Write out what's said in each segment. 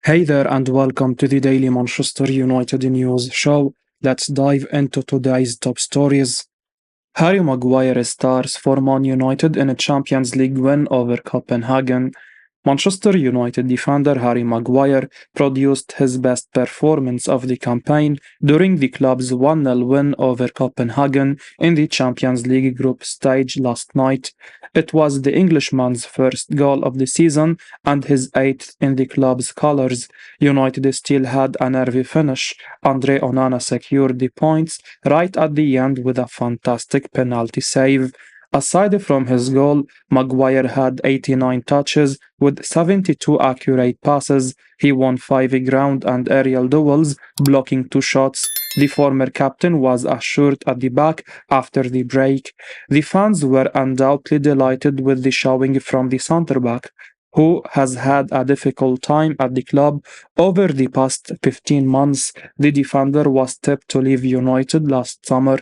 Hey there, and welcome to the Daily Manchester United News Show. Let's dive into today's top stories. Harry Maguire stars for Man United in a Champions League win over Copenhagen. Manchester United defender Harry Maguire produced his best performance of the campaign during the club's 1-0 win over Copenhagen in the Champions League group stage last night. It was the Englishman's first goal of the season and his eighth in the club's colours. United still had a nervy finish. Andre Onana secured the points right at the end with a fantastic penalty save. Aside from his goal, Maguire had 89 touches with 72 accurate passes. He won 5 ground and aerial duels, blocking 2 shots. The former captain was assured at the back after the break. The fans were undoubtedly delighted with the showing from the centre-back, who has had a difficult time at the club over the past 15 months. The defender was tipped to leave United last summer.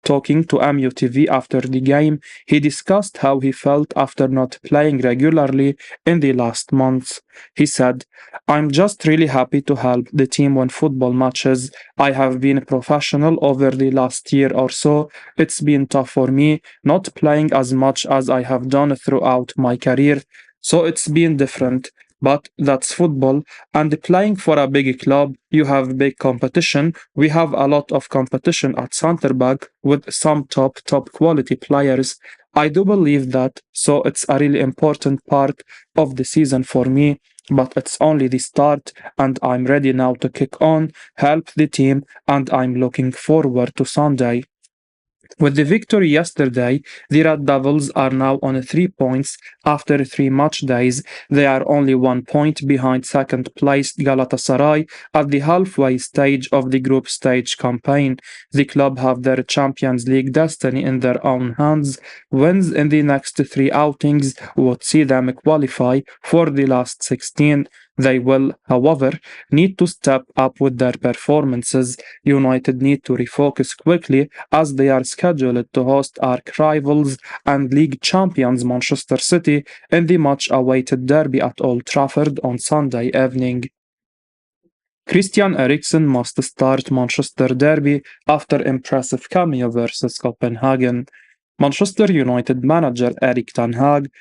Talking to MUTV after the game, he discussed how he felt after not playing regularly in the last months. He said, "I'm just really happy to help the team win football matches. I have been a professional over the last year or so. It's been tough for me, not playing as much as I have done throughout my career. So it's been different. But that's football, and playing for a big club, you have big competition. We have a lot of competition at centre back with some top quality players. I do believe that, so it's a really important part of the season for me, but it's only the start, and I'm ready now to kick on, help the team, and I'm looking forward to Sunday." With the victory yesterday, the Red Devils are now on 3 points after 3 match days. They are only 1 point behind second-placed Galatasaray at the halfway stage of the group stage campaign. The club have their Champions League destiny in their own hands. Wins in the next 3 outings would see them qualify for the last 16. They will, however, need to step up with their performances. United need to refocus quickly as they are scheduled to host arch rivals and league champions Manchester City in the much-awaited derby at Old Trafford on Sunday evening. Christian Eriksen must start Manchester derby after impressive cameo versus Copenhagen. Manchester United manager Erik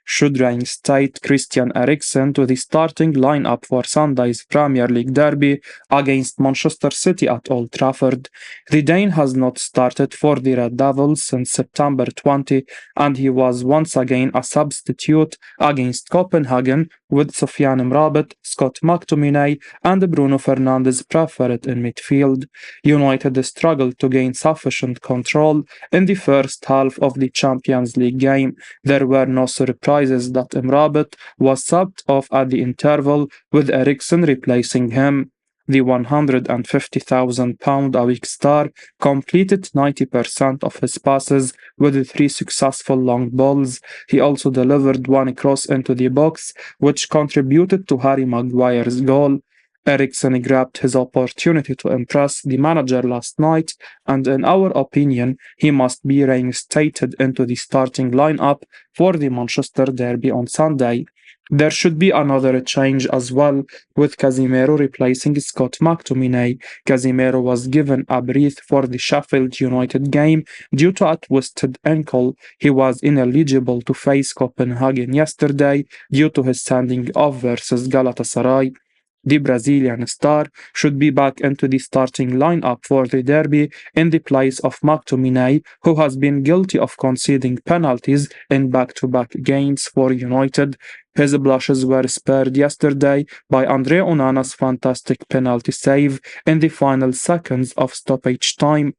should reinstate Christian Eriksen to the starting lineup for Sunday's Premier League derby against Manchester City at Old Trafford. The Dane has not started for the Red Devils since September 20, and he was once again a substitute against Copenhagen with Sofyan Amrabat, Scott McTominay and Bruno Fernandes preferred in midfield. United struggled to gain sufficient control in the first half of the Champions League game. There were no surprises that Amrabat was subbed off at the interval, with Erikson replacing him. The £150,000 a week star completed 90% of his passes with 3 successful long balls. He also delivered 1 cross into the box, which contributed to Harry Maguire's goal. Erikson grabbed his opportunity to impress the manager last night, and in our opinion, he must be reinstated into the starting lineup for the Manchester derby on Sunday. There should be another change as well, with Casemiro replacing Scott McTominay. Casemiro was given a breath for the Sheffield United game due to a twisted ankle. He was ineligible to face Copenhagen yesterday due to his sending off versus Galatasaray. The Brazilian star should be back into the starting lineup for the derby in the place of McTominay, who has been guilty of conceding penalties in back-to-back games for United. His blushes were spared yesterday by Andre Onana's fantastic penalty save in the final seconds of stoppage time.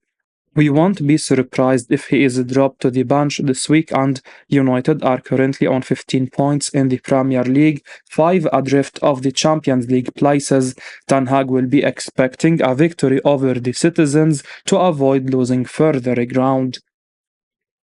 We won't be surprised if he is dropped to the bench this week, and United are currently on 15 points in the Premier League, 5 adrift of the Champions League places. Ten Hag will be expecting a victory over the citizens to avoid losing further ground.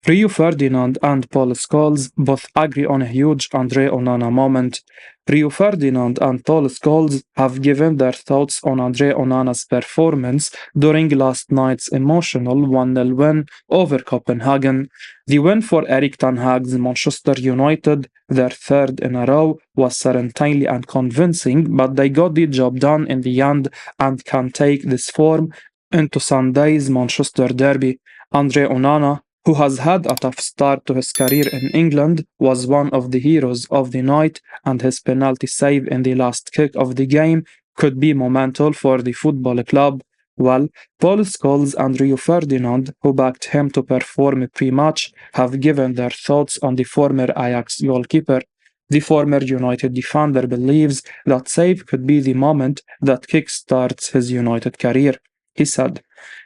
Rio Ferdinand and Paul Scholes both agree on a huge Andre Onana moment. Rio Ferdinand and Paul Scholes have given their thoughts on Andre Onana's performance during last night's emotional 1-0 win over Copenhagen. The win for Erik ten Hag's Manchester United, their third in a row, was certainly unconvincing, but they got the job done in the end and can take this form into Sunday's Manchester derby. Andre Onana, who has had a tough start to his career in England, was one of the heroes of the night, and his penalty save in the last kick of the game could be monumental for the football club. Well, Paul Scholes and Rio Ferdinand, who backed him to perform pre-match, have given their thoughts on the former Ajax goalkeeper. The former United defender believes that save could be the moment that kickstarts his United career. He said,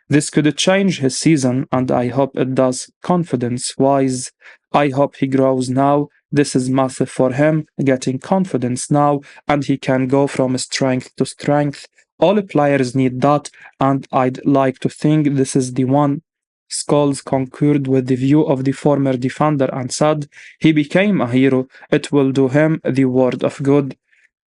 "This could change his season, and I hope it does confidence-wise. I hope he grows now. This is massive for him, getting confidence now, and he can go from strength to strength. All players need that, and I'd like to think this is the one." Scholes concurred with the view of the former defender and said, "He became a hero. It will do him the world of good."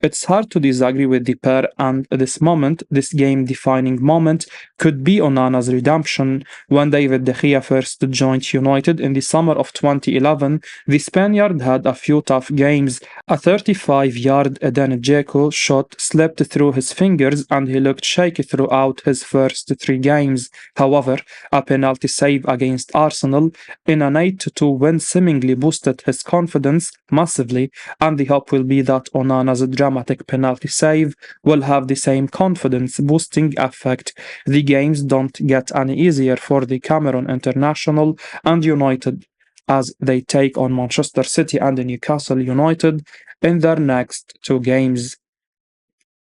It's hard to disagree with the pair, and this moment, this game-defining moment, could be Onana's redemption. When David De Gea first joined United in the summer of 2011, the Spaniard had a few tough games. A 35-yard Eden Dzeko shot slipped through his fingers and he looked shaky throughout his first three games. However, a penalty save against Arsenal in an 8-2 win seemingly boosted his confidence massively, and the hope will be that Onana's dramatic penalty save will have the same confidence-boosting effect. The games don't get any easier for the Cameroon international and United as they take on Manchester City and Newcastle United in their next two games.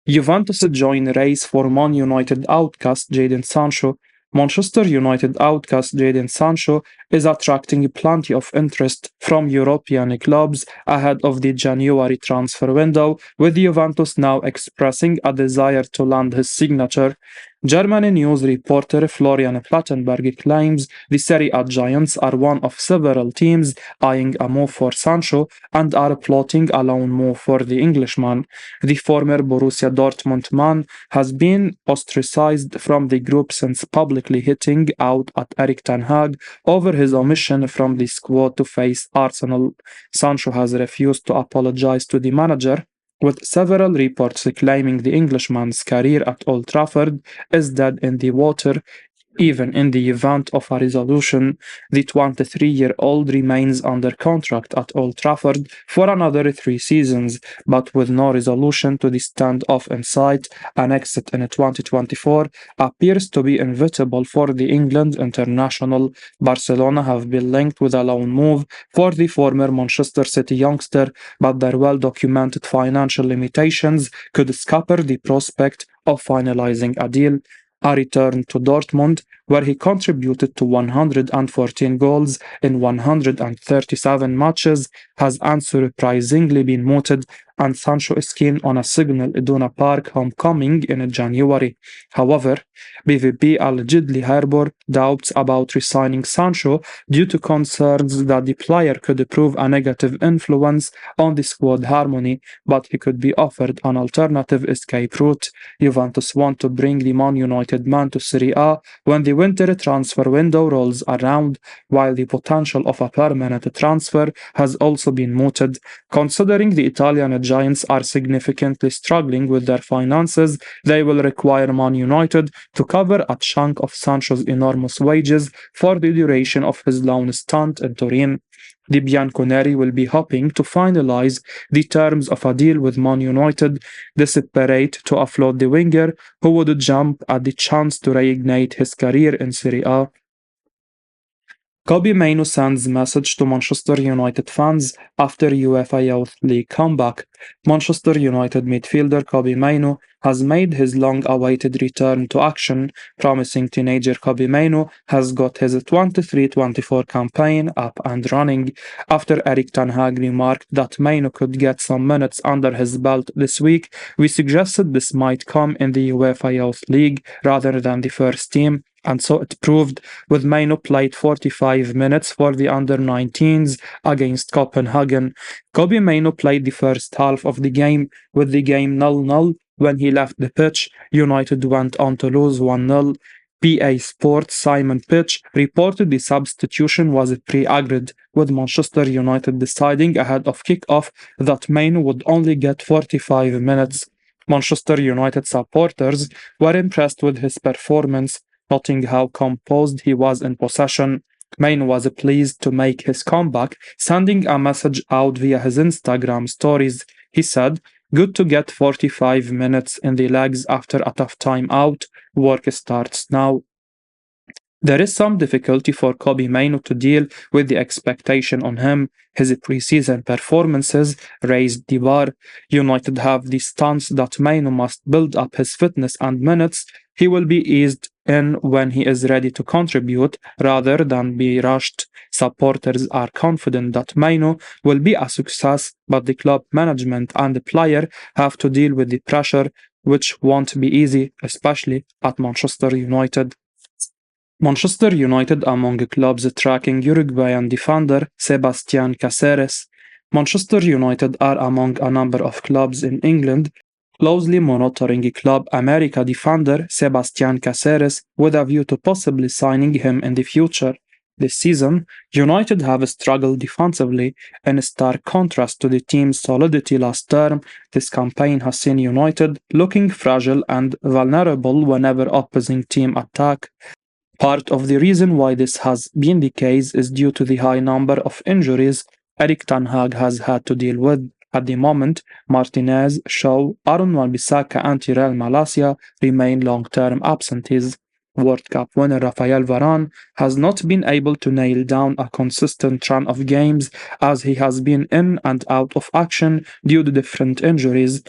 Juventus join race for Man United outcast Jadon Sancho. Manchester United outcast Jadon Sancho is attracting plenty of interest from European clubs ahead of the January transfer window, with Juventus now expressing a desire to land his signature. German news reporter Florian Plettenberg claims the Serie A giants are one of several teams eyeing a move for Sancho and are plotting a loan move for the Englishman. The former Borussia Dortmund man has been ostracized from the group since publicly hitting out at Erik ten Hag over his omission from the squad to face Arsenal. Sancho has refused to apologize to the manager, with several reports claiming the Englishman's career at Old Trafford is dead in the water. Even in the event of a resolution, the 23-year-old remains under contract at Old Trafford for another 3 seasons, but with no resolution to the standoff in sight. An exit in 2024 appears to be inevitable for the England international. Barcelona have been linked with a loan move for the former Manchester City youngster, but their well-documented financial limitations could scupper the prospect of finalizing a deal. A return to Dortmund, where he contributed to 114 goals in 137 matches, has unsurprisingly been mooted, and Sancho is keen on a Signal Iduna Park homecoming in January. However, BVB allegedly harbor doubts about re-signing Sancho due to concerns that the player could prove a negative influence on the squad harmony, but he could be offered an alternative escape route. Juventus want to bring the Man United man to Serie A when the winter transfer window rolls around, while the potential of a permanent transfer has also been mooted. Considering the Italian giants are significantly struggling with their finances, they will require Man United to cover a chunk of Sancho's enormous wages for the duration of his loan stint in Turin. The Bianconeri will be hoping to finalize the terms of a deal with Man United, desperate to offload the winger who would jump at the chance to reignite his career in Serie A. Kobby Mayo sends message to Manchester United fans after UEFA Youth League comeback. Manchester United midfielder Kobby Mayo has made his long-awaited return to action. Promising teenager Kobby Mayo has got his 23-24 campaign up and running. After Erik ten Hag remarked that Mayo could get some minutes under his belt this week, we suggested this might come in the UEFA Youth League rather than the first team. And so it proved, with Maino played 45 minutes for the under-19s against Copenhagen. Kobby Mayo played the first half of the game, with the game 0-0. When he left the pitch, United went on to lose 1-0. PA Sports Simon Pitch reported the substitution was pre-agreed, with Manchester United deciding ahead of kick-off that Maino would only get 45 minutes. Manchester United supporters were impressed with his performance, noting how composed he was in possession. Main was pleased to make his comeback, sending a message out via his Instagram stories. He said, "Good to get 45 minutes in the legs after a tough time out. Work starts now." There is some difficulty for Kobby Mayo to deal with the expectation on him. His preseason performances raised the bar. United have the stance that Mayo must build up his fitness and minutes. He will be eased in when he is ready to contribute rather than be rushed. Supporters are confident that Mayo will be a success, but the club management and the player have to deal with the pressure, which won't be easy, especially at Manchester United. Manchester United among clubs tracking Uruguayan defender Sofyan Caceres. Manchester United are among a number of clubs in England closely monitoring Club America defender Sofyan Caceres with a view to possibly signing him in the future. This season, United have struggled defensively, in stark contrast to the team's solidity last term. This campaign has seen United looking fragile and vulnerable whenever opposing team attack. Part of the reason why this has been the case is due to the high number of injuries Erik Ten Hag has had to deal with. At the moment, Martinez, Shaw, Aaron Wan-Bissaka and Tyrell Malacia remain long-term absentees. World Cup winner Rafael Varane has not been able to nail down a consistent run of games as he has been in and out of action due to different injuries.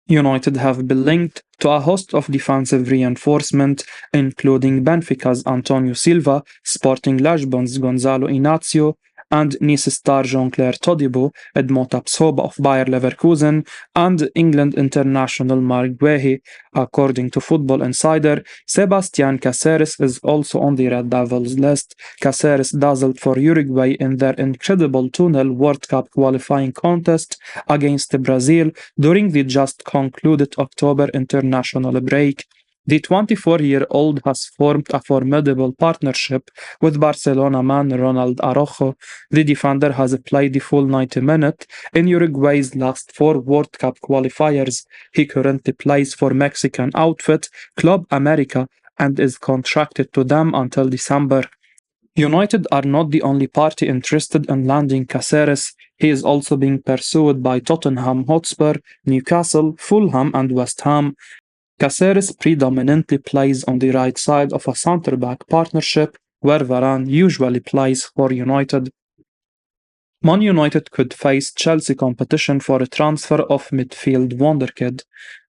United have been linked to a host of defensive reinforcement, including Benfica's Antonio Silva, Sporting Lisbon's Gonzalo Inácio, and Nice star Jean-Claire Todibo, Edmond Tapsoba of Bayer Leverkusen, and England international Mark Guehi. According to Football Insider, Sofyan Caceres is also on the Red Devils list. Caceres dazzled for Uruguay in their incredible 2-0 World Cup qualifying contest against Brazil during the just concluded October international break. The 24-year-old has formed a formidable partnership with Barcelona man Ronald Araujo. The defender has played the full 90 minutes in Uruguay's last 4 World Cup qualifiers. He currently plays for Mexican outfit Club America and is contracted to them until December. United are not the only party interested in landing Caceres. He is also being pursued by Tottenham Hotspur, Newcastle, Fulham and West Ham. Caceres predominantly plays on the right side of a centre-back partnership, where Varane usually plays for United. Man United could face Chelsea competition for a transfer of midfield wonderkid.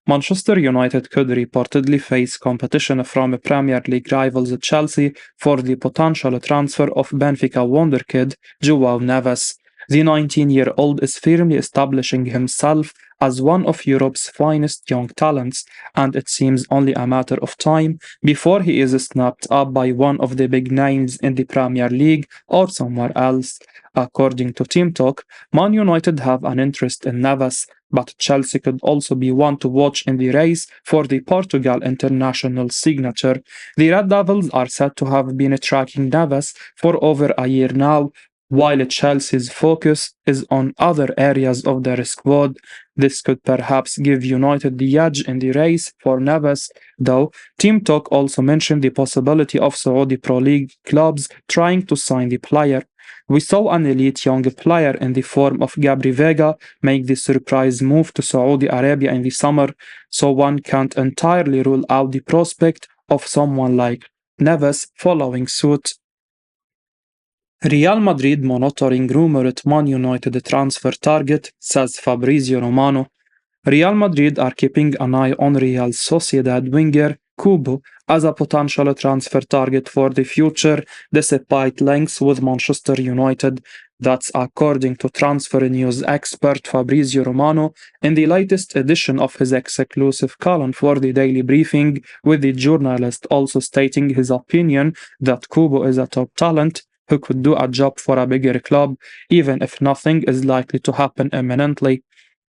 Manchester United could reportedly face competition from Premier League rivals Chelsea for the potential transfer of Benfica wonderkid João Neves. The 19-year-old is firmly establishing himself as one of Europe's finest young talents, and it seems only a matter of time before he is snapped up by one of the big names in the Premier League or somewhere else. According to Team Talk, Man United have an interest in Neves, but Chelsea could also be one to watch in the race for the Portugal international signature. The Red Devils are said to have been tracking Neves for over a year now, while Chelsea's focus is on other areas of their squad. This could perhaps give United the edge in the race for Neves, though Team Talk also mentioned the possibility of Saudi Pro League clubs trying to sign the player. We saw an elite young player in the form of Gabri Vega make the surprise move to Saudi Arabia in the summer, so one can't entirely rule out the prospect of someone like Neves following suit. Real Madrid monitoring rumored Man United transfer target, says Fabrizio Romano. Real Madrid are keeping an eye on Real Sociedad winger Kubo as a potential transfer target for the future, despite links with Manchester United. That's according to transfer news expert Fabrizio Romano in the latest edition of his exclusive column for the Daily Briefing, with the journalist also stating his opinion that Kubo is a top talent who could do a job for a bigger club, even if nothing is likely to happen imminently.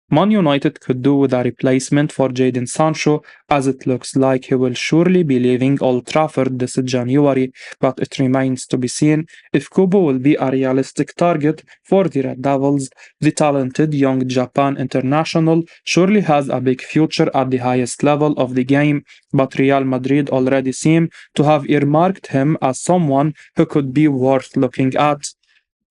Man United could do with a replacement for Jadon Sancho, as it looks like he will surely be leaving Old Trafford this January, but it remains to be seen if Kubo will be a realistic target for the Red Devils. The talented young Japan international surely has a big future at the highest level of the game, but Real Madrid already seem to have earmarked him as someone who could be worth looking at.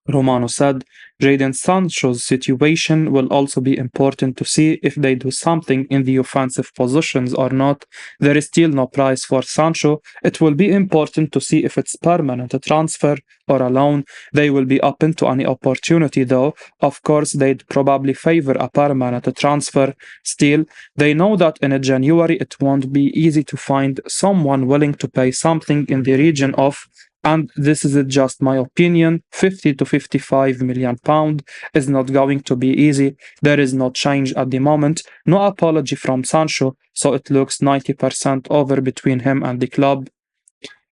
Romano said, Jadon Sancho's situation will also be important to see if they do something in the offensive positions or not. There is still no price for Sancho. It will be important to see if it's permanent transfer or a loan. They will be open to any opportunity though. Of course, they'd probably favor a permanent transfer. Still, they know that in January it won't be easy to find someone willing to pay something in the region of, and this is just my opinion, 50 to 55 million pound is not going to be easy. There is no change at the moment, no apology from Sancho, so it looks 90% over between him and the club.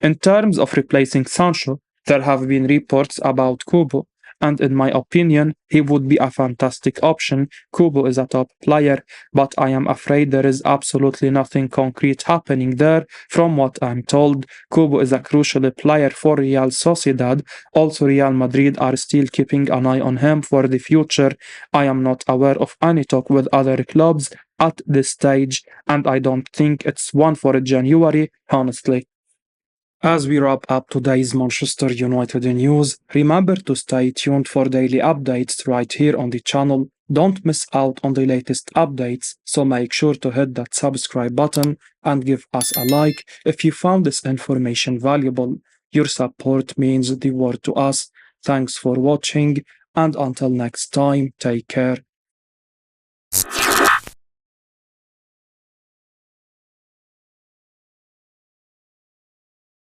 In terms of replacing Sancho, there have been reports about Kubo, and in my opinion, he would be a fantastic option. Kubo is a top player, but I am afraid there is absolutely nothing concrete happening there from what I'm told. Kubo is a crucial player for Real Sociedad. Also, Real Madrid are still keeping an eye on him for the future. I am not aware of any talk with other clubs at this stage, and I don't think it's one for January, honestly. As we wrap up today's Manchester United news, remember to stay tuned for daily updates right here on the channel. Don't miss out on the latest updates, so make sure to hit that subscribe button and give us a like if you found this information valuable. Your support means the world to us. Thanks for watching, and until next time, take care.